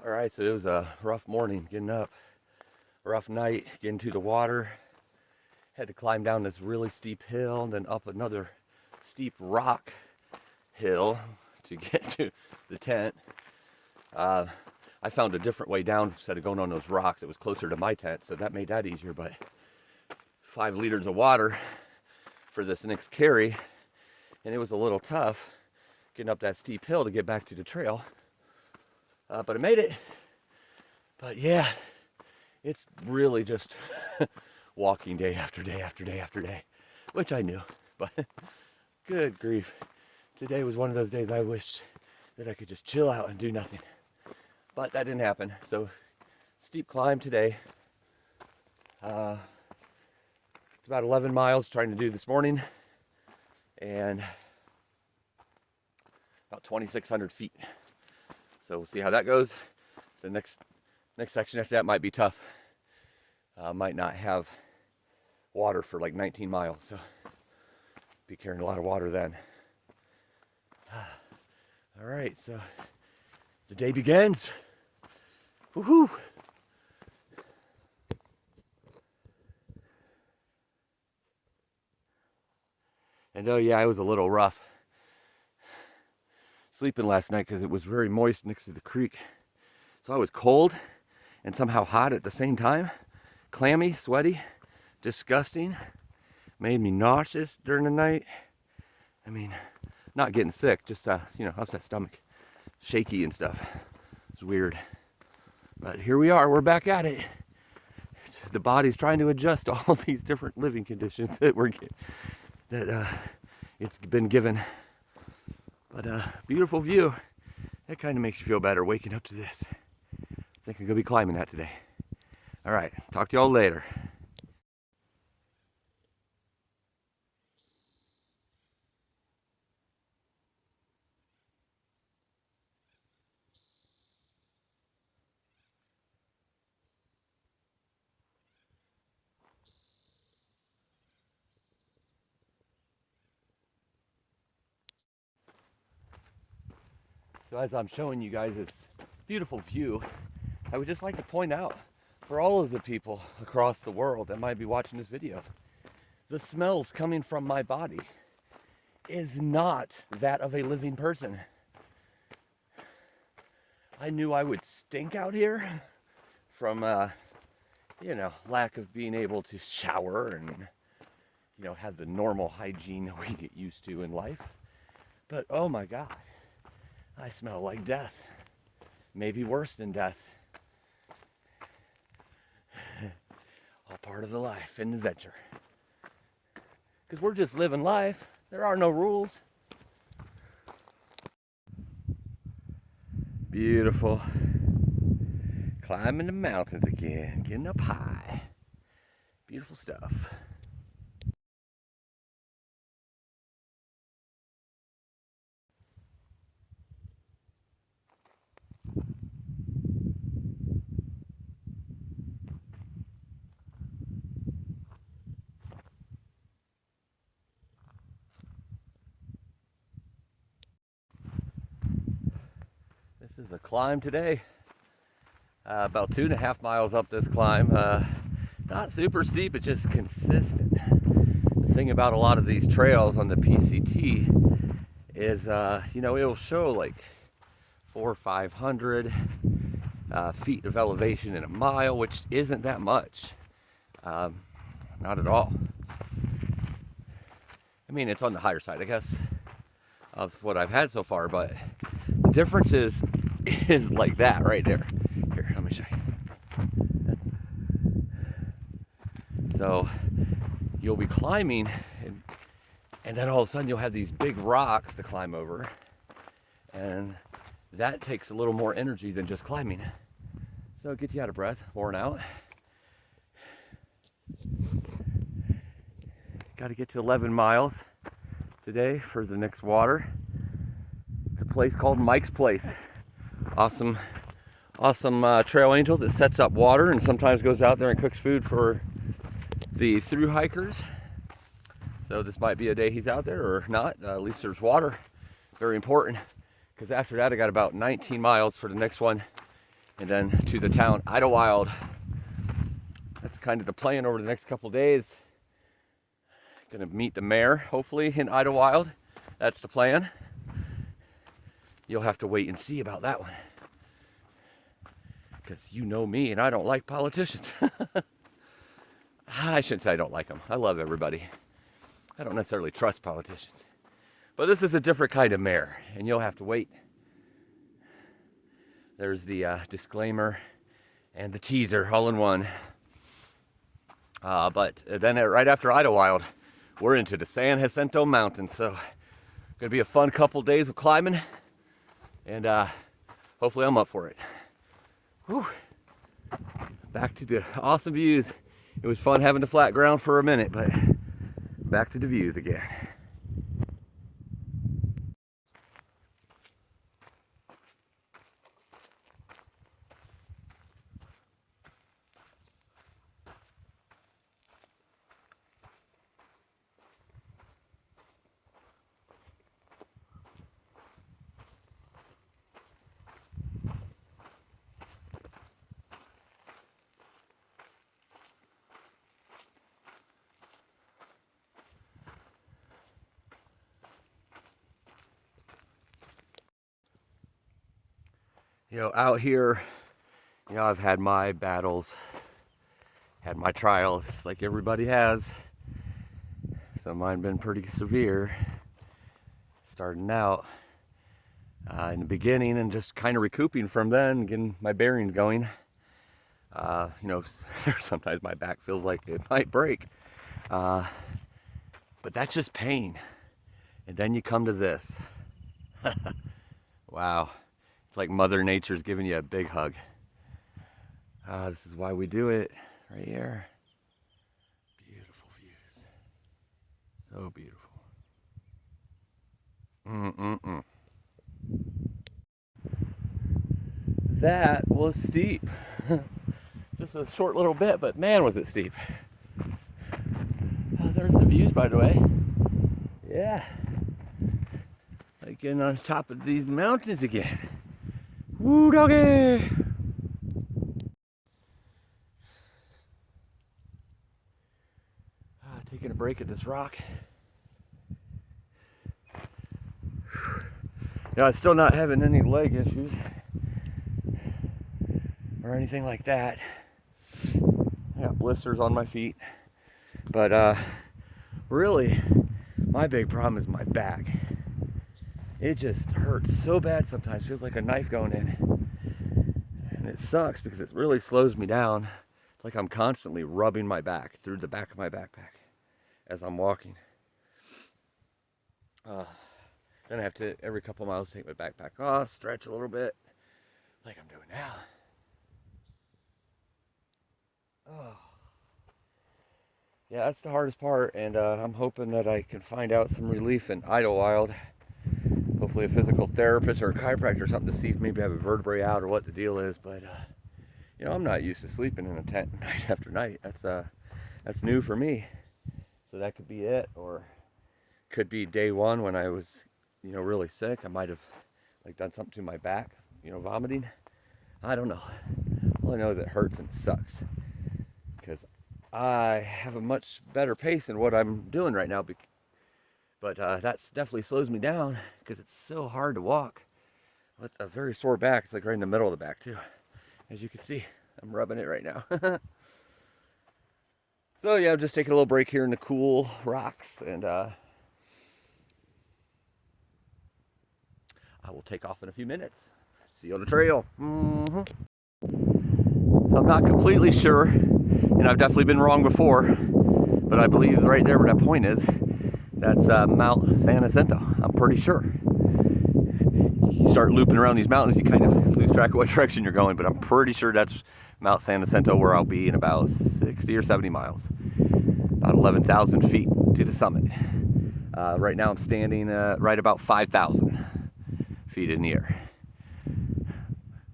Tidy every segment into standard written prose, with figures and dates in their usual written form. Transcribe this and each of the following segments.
All right, so it was a rough morning getting up, rough night getting to the water. Had to climb down this really steep hill and then up another steep rock hill to get to the tent. I found a different way down instead of going on those rocks. It was closer to my tent, so that made that easier. But 5 liters of water for this next carry, and it was a little tough getting up that steep hill to get back to the trail. But I made it. But yeah, it's really just walking day after day after day after day, which I knew, but good grief. Today was one of those days I wished that I could just chill out and do nothing, but that didn't happen. So steep climb today. It's about 11 miles trying to do this morning, and about 2,600 feet. So we'll see how that goes. The next section after that might be tough. Might not have water for like 19 miles, so be carrying a lot of water then. All right, so the day begins. Woohoo! And oh yeah, it was a little rough sleeping last night because it was very moist next to the creek. So I was cold and somehow hot at the same time. Clammy, sweaty, disgusting. Made me nauseous during the night. I mean, not getting sick, just upset stomach, shaky and stuff. It's weird. But here we are, we're back at it. The body's trying to adjust to all these different living conditions that it's been given. But beautiful view. That kind of makes you feel better waking up to this. I think I'm gonna be climbing that today. All right, talk to y'all later. So as I'm showing you guys this beautiful view, I would just like to point out for all of the people across the world that might be watching this video, the smells coming from my body is not that of a living person. I knew I would stink out here from, lack of being able to shower and, have the normal hygiene that we get used to in life. But oh my God, I smell like death. Maybe worse than death. All part of the life and adventure. Because we're just living life. There are no rules. Beautiful. Climbing the mountains again. Getting up high. Beautiful stuff. This is a climb today. About 2.5 miles up this climb. Not super steep, it's just consistent. The thing about a lot of these trails on the PCT is, it'll show like 400 or 500 feet of elevation in a mile, which isn't that much. Not at all. I mean, it's on the higher side, I guess, of what I've had so far, but the difference is like that right there. Here, let me show you. So you'll be climbing, and then all of a sudden you'll have these big rocks to climb over, and that takes a little more energy than just climbing. So it gets you out of breath, worn out. Got to get to 11 miles today for the next water. It's a place called Mike's Place. Awesome trail angel that sets up water and sometimes goes out there and cooks food for the Thru-Hikers. So this might be a day he's out there or not. At least there's water. Very important, because after that I got about 19 miles for the next one, and then to the town Idyllwild. That's kind of the plan over the next couple days. Gonna meet the mayor, hopefully, in Idyllwild. That's the plan. You'll have to wait and see about that one. Because you know me, and I don't like politicians. I shouldn't say I don't like them. I love everybody. I don't necessarily trust politicians. But this is a different kind of mayor, and you'll have to wait. There's the disclaimer and the teaser all in one. But then right after Idyllwild, we're into the San Jacinto Mountains. So gonna be a fun couple days of climbing, and hopefully I'm up for it. Whew. Back to the awesome views. It was fun having the flat ground for a minute, but back to the views again. You know, out here, you know, I've had my battles, had my trials, like everybody has. Some of mine been pretty severe. Starting out in the beginning and just kind of recouping from then, getting my bearings going. You know, sometimes my back feels like it might break. But that's just pain. And then you come to this. Wow. It's like Mother Nature's giving you a big hug. This is why we do it right here. Beautiful views. So beautiful. That was steep. Just a short little bit, but man, was it steep. There's the views, by the way. Yeah. Like getting on top of these mountains again. Woo doggy! Taking a break at this rock. You know, I'm still not having any leg issues or anything like that. I got blisters on my feet, but really, my big problem is my back. It just hurts so bad sometimes. Feels like a knife going in. And it sucks because it really slows me down. It's like I'm constantly rubbing my back through the back of my backpack as I'm walking. Then I have to, every couple miles, take my backpack off, stretch a little bit, like I'm doing now. Oh. Yeah, that's the hardest part, and I'm hoping that I can find out some relief in Idyllwild. Hopefully a physical therapist or a chiropractor or something to see if maybe I have a vertebrae out or what the deal is. But you know, I'm not used to sleeping in a tent night after night. That's new for me. So that could be it, or could be day one when I was, you know, really sick. I might have like done something to my back, you know, vomiting. I don't know. All I know is it hurts and sucks because I have a much better pace than what I'm doing right now. But that definitely slows me down because it's so hard to walk with a very sore back. It's like right in the middle of the back too. As you can see, I'm rubbing it right now. So yeah, I'm just taking a little break here in the cool rocks, and I will take off in a few minutes. See you on the trail. So I'm not completely sure, and I've definitely been wrong before, but I believe right there where that point is, that's Mount San Jacinto. I'm pretty sure. You start looping around these mountains, you kind of lose track of what direction you're going, but I'm pretty sure that's Mount San Jacinto, where I'll be in about 60 or 70 miles. About 11,000 feet to the summit. Right now I'm standing right about 5,000 feet in the air.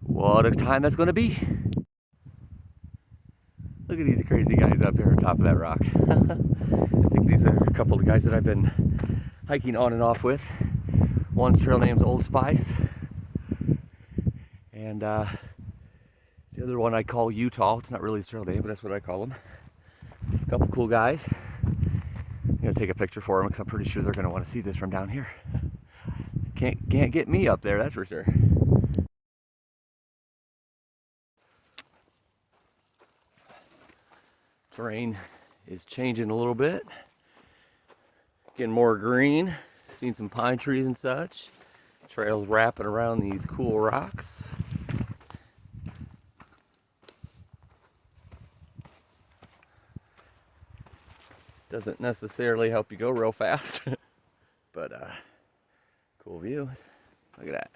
What a time that's going to be. Look at these crazy guys up here on top of that rock. I think these are a couple of guys that I've been hiking on and off with. One's trail name's Old Spice. And The other one I call Utah. It's not really his trail name, but that's what I call him. A couple cool guys. I'm gonna take a picture for them because I'm pretty sure they're gonna want to see this from down here. Can't get me up there, that's for sure. Terrain is changing a little bit. Getting more green. Seen some pine trees and such. Trails wrapping around these cool rocks. Doesn't necessarily help you go real fast, but cool view. Look at that.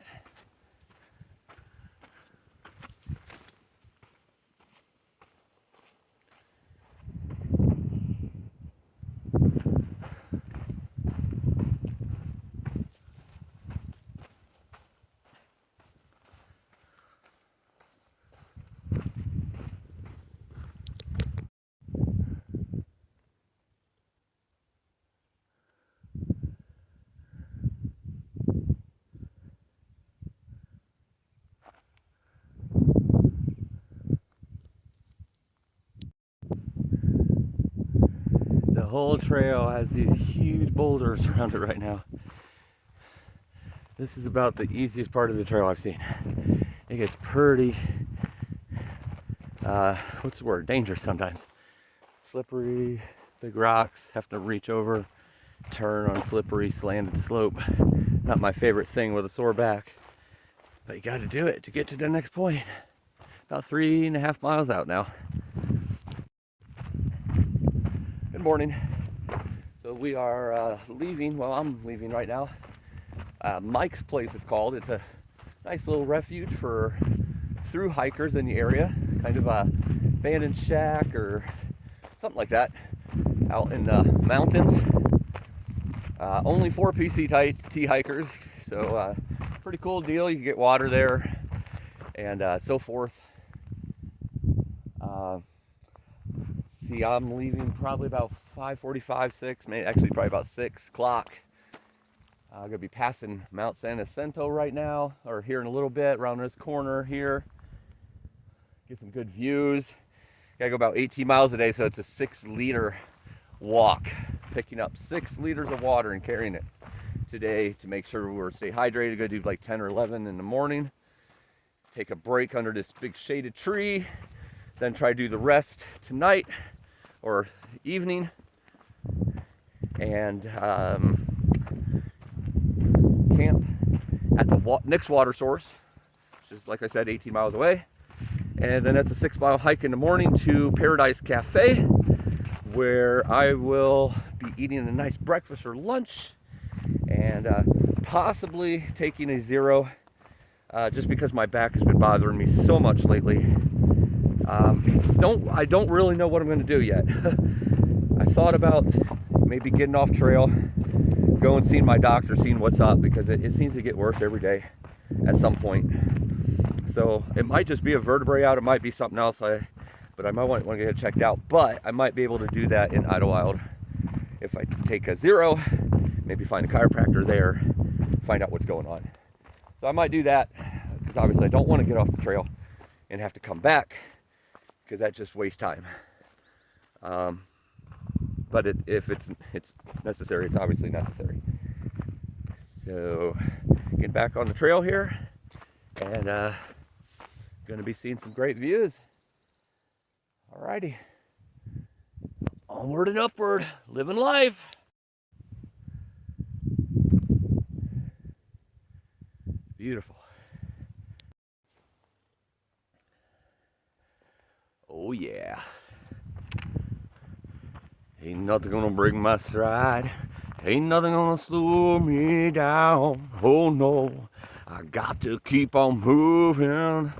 The whole trail has these huge boulders around it right now. This is about the easiest part of the trail I've seen. It gets pretty, what's the word? Dangerous sometimes. Slippery, big rocks, have to reach over, turn on slippery, slanted slope. Not my favorite thing with a sore back, but you got to do it to get to the next point. About 3.5 miles out now. Good morning. So we are leaving. Well, I'm leaving right now. Mike's place it's called. It's a nice little refuge for through hikers in the area. Kind of a abandoned shack or something like that out in the mountains. Only for PCT hikers. So pretty cool deal. You can get water there and so forth. See, I'm leaving probably about 5:45, 6, maybe actually probably about 6 o'clock. I'm gonna be passing Mount San Jacinto right now, or here in a little bit, around this corner here. Get some good views. Gotta go about 18 miles a day, so it's a 6-liter walk. Picking up 6 liters of water and carrying it today to make sure we're stay hydrated. Gonna do like 10 or 11 in the morning. Take a break under this big shaded tree. Then try to do the rest tonight or evening. And camp at the next water source, which is, like I said, 18 miles away. And then it's a 6-mile hike in the morning to Paradise Cafe, where I will be eating a nice breakfast or lunch and possibly taking a 0 just because my back has been bothering me so much lately. I don't really know what I'm going to do yet. I thought about maybe getting off trail, going seeing my doctor, seeing what's up, because it seems to get worse every day at some point. So it might just be a vertebrae out, it might be something else, but I might want to get it checked out. But I might be able to do that in Idyllwild if I take a 0, maybe find a chiropractor there, find out what's going on. So I might do that, because obviously I don't want to get off the trail and have to come back, because that just wastes time. But if it's necessary, it's obviously necessary. So getting back on the trail here, and going to be seeing some great views. Alrighty, onward and upward, living life. Beautiful. Oh yeah. Ain't nothing gonna break my stride. Ain't nothing gonna slow me down. Oh no, I got to keep on moving.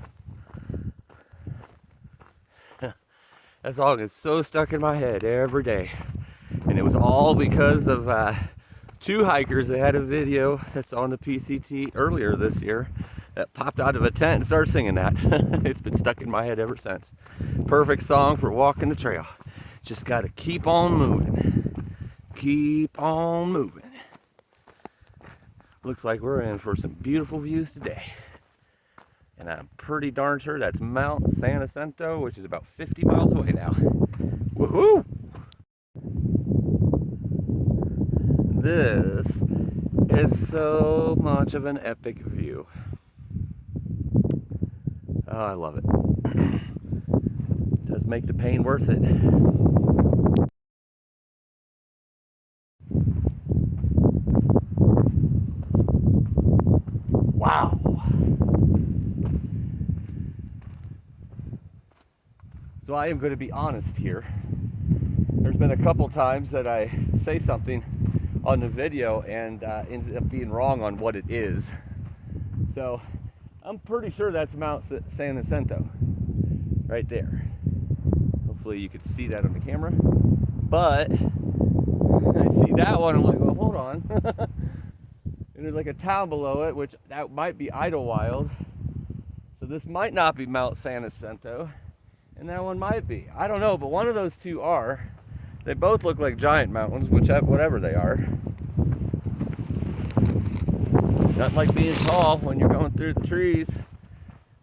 That song is so stuck in my head every day. And it was all because of 2 hikers that had a video that's on the PCT earlier this year that popped out of a tent and started singing that. It's been stuck in my head ever since. Perfect song for walking the trail. Just gotta keep on moving. Keep on moving. Looks like we're in for some beautiful views today. And I'm pretty darn sure that's Mount San Jacinto, which is about 50 miles away now. Woohoo! This is so much of an epic view. Oh, I love it. Does make the pain worth it. Wow. So I am going to be honest here. There's been a couple times that I say something on the video and ends up being wrong on what it is. So I'm pretty sure that's Mount San Jacinto right there. Hopefully you could see that on the camera. But I see that one, I'm like, well, hold on. And there's like a town below it, which that might be Idyllwild. So this might not be Mount San Jacinto, and that one might be. I don't know, but one of those two are. They both look like giant mountains, whatever they are. Not like being tall when you're going through the trees.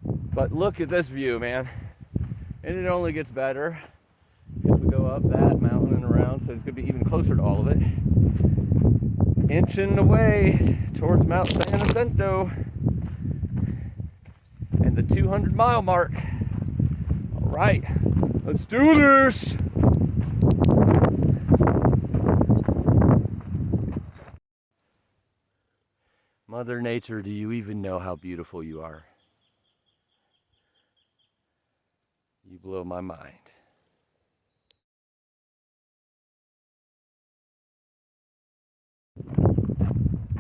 But look at this view, man. And it only gets better as we go up that mountain and around, so it's going to be even closer to all of it. Inching away towards Mount San Jacinto and the 200-mile mark. All right, let's do this. Mother Nature, do you even know how beautiful you are? You blow my mind.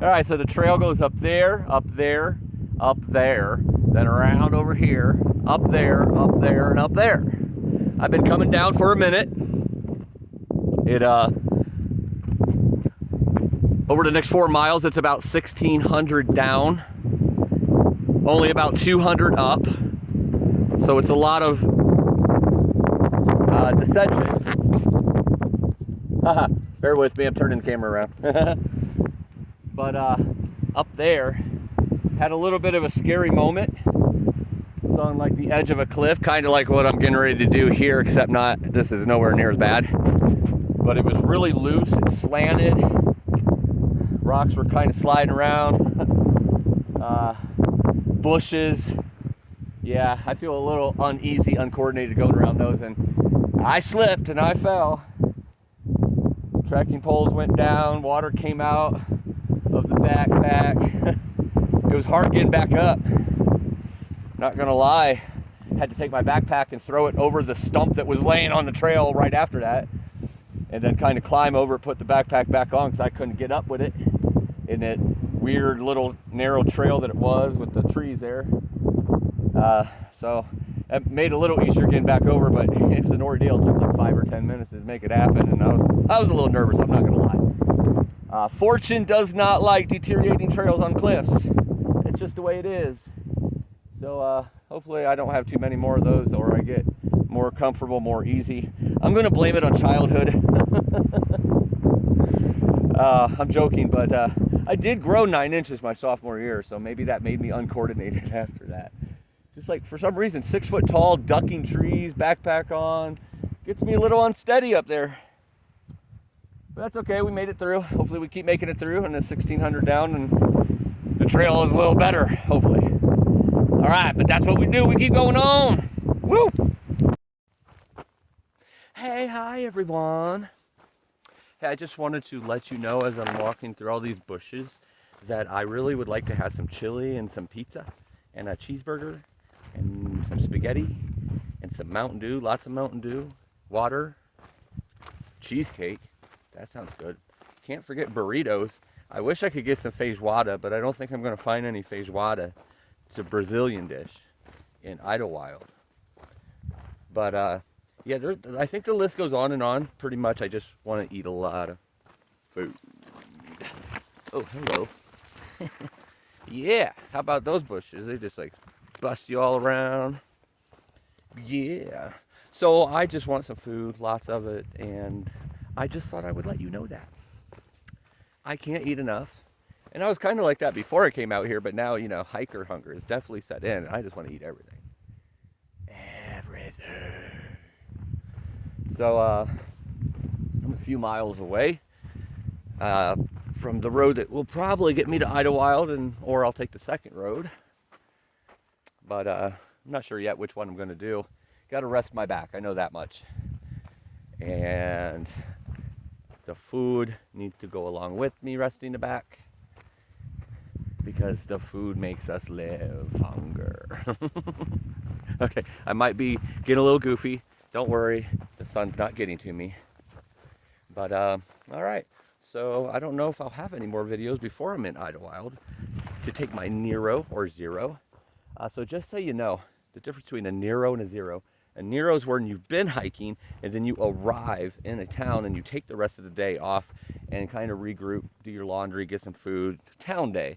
All right, so the trail goes up there, up there, up there, then around over here, up there, and up there. I've been coming down for a minute. Over the next 4 miles, it's about 1,600 down, only about 200 up. So it's a lot of descension. Haha, bear with me, I'm turning the camera around. But up there, had a little bit of a scary moment. It was on like the edge of a cliff, kind of like what I'm getting ready to do here, except this is nowhere near as bad. But it was really loose, it slanted. Rocks were kind of sliding around. Bushes. Yeah, I feel a little uneasy, uncoordinated going around those, and I slipped and I fell. Trekking poles went down, water came out of the backpack. It was hard getting back up. Not gonna lie, had to take my backpack and throw it over the stump that was laying on the trail right after that, and then kind of climb over, put the backpack back on because I couldn't get up with it in that weird little narrow trail that it was with the trees there. So that made it a little easier getting back over, but it was an ordeal. It took like 5 or 10 minutes to make it happen, and I was a little nervous, I'm not gonna lie. Fortune does not like deteriorating trails on cliffs. It's just the way it is. So hopefully I don't have too many more of those, or I get more comfortable, more easy. I'm gonna blame it on childhood. I'm joking, but I did grow 9 inches my sophomore year, so maybe that made me uncoordinated after that. Just like, for some reason, 6 foot tall, ducking trees, backpack on, gets me a little unsteady up there. But that's okay, we made it through. Hopefully we keep making it through, and the 1,600 down, and the trail is a little better, hopefully. All right, but that's what we do, we keep going on. Woo! Hey, hi everyone. Hey, I just wanted to let you know as I'm walking through all these bushes that I really would like to have some chili and some pizza and a cheeseburger and some spaghetti and some Mountain Dew, lots of Mountain Dew, water, cheesecake. That sounds good. Can't forget burritos. I wish I could get some feijoada, but I don't think I'm going to find any feijoada. It's a Brazilian dish in Idyllwild. But yeah, I think the list goes on and on. Pretty much, I just want to eat a lot of food. Oh, hello. Yeah, how about those bushes? They just like bust you all around. Yeah. So I just want some food, lots of it, and I just thought I would let you know that. I can't eat enough, And I was kind of like that before I came out here, but now, you know, hiker hunger is definitely set in, and I just want to eat everything. Everything. So, I'm a few miles away from the road that will probably get me to Idyllwild, or I'll take the second road. But I'm not sure yet which one I'm going to do. Got to rest my back, I know that much. And the food needs to go along with me resting the back, because the food makes us live longer. Okay, I might be getting a little goofy. Don't worry, the sun's not getting to me. But, all right. So I don't know if I'll have any more videos before I'm in Idyllwild to take my Nero or Zero. So just so you know, the difference between a Nero and a Zero. A Nero is when you've been hiking and then you arrive in a town and you take the rest of the day off and kind of regroup, do your laundry, get some food, town day.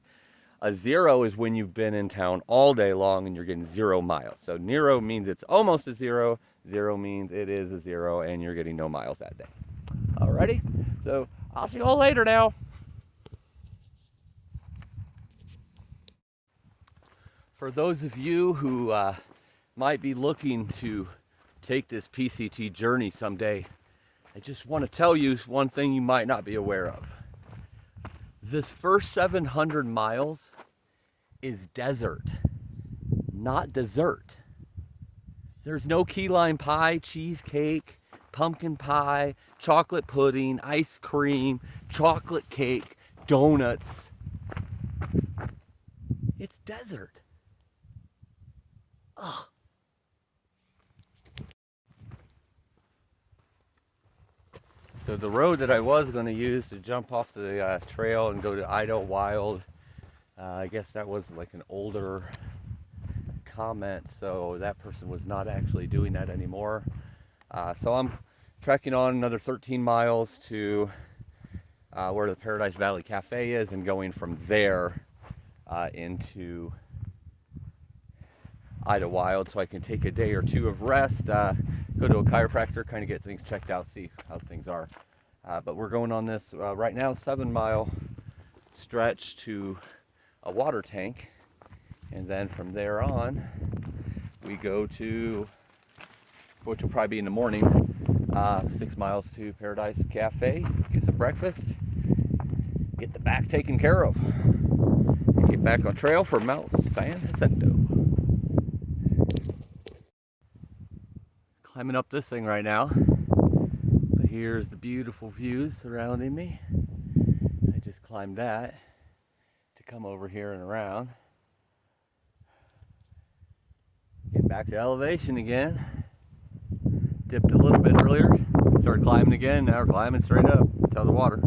A Zero is when you've been in town all day long and you're getting 0 miles. So Nero means it's almost a zero. Zero means it is a zero and you're getting no miles that day. Alrighty, so I'll see you all later now. For those of you who might be looking to take this PCT journey someday, I just want to tell you one thing you might not be aware of. This first 700 miles is desert, not dessert. There's no key lime pie, cheesecake, pumpkin pie, chocolate pudding, ice cream, chocolate cake, donuts. It's desert. Ugh. So the road that I was going to use to jump off the trail and go to Idyllwild, I guess that was like an older comment, so that person was not actually doing that anymore. So I'm trekking on another 13 miles to where the Paradise Valley Cafe is, and going from there into Idyllwild so I can take a day or two of rest, go to a chiropractor, kind of get things checked out, see how things are. But we're going on this right now 7-mile stretch to a water tank, and then from there on we go to, which will probably be in the morning, 6 miles to Paradise Cafe, get some breakfast, get the back taken care of, and get back on trail for Mount San Jacinto. Climbing up this thing right now, but here's the beautiful views surrounding me. I just climbed that to come over here and around. Getting back to elevation again. Dipped a little bit earlier, started climbing again, now we're climbing straight up to the water.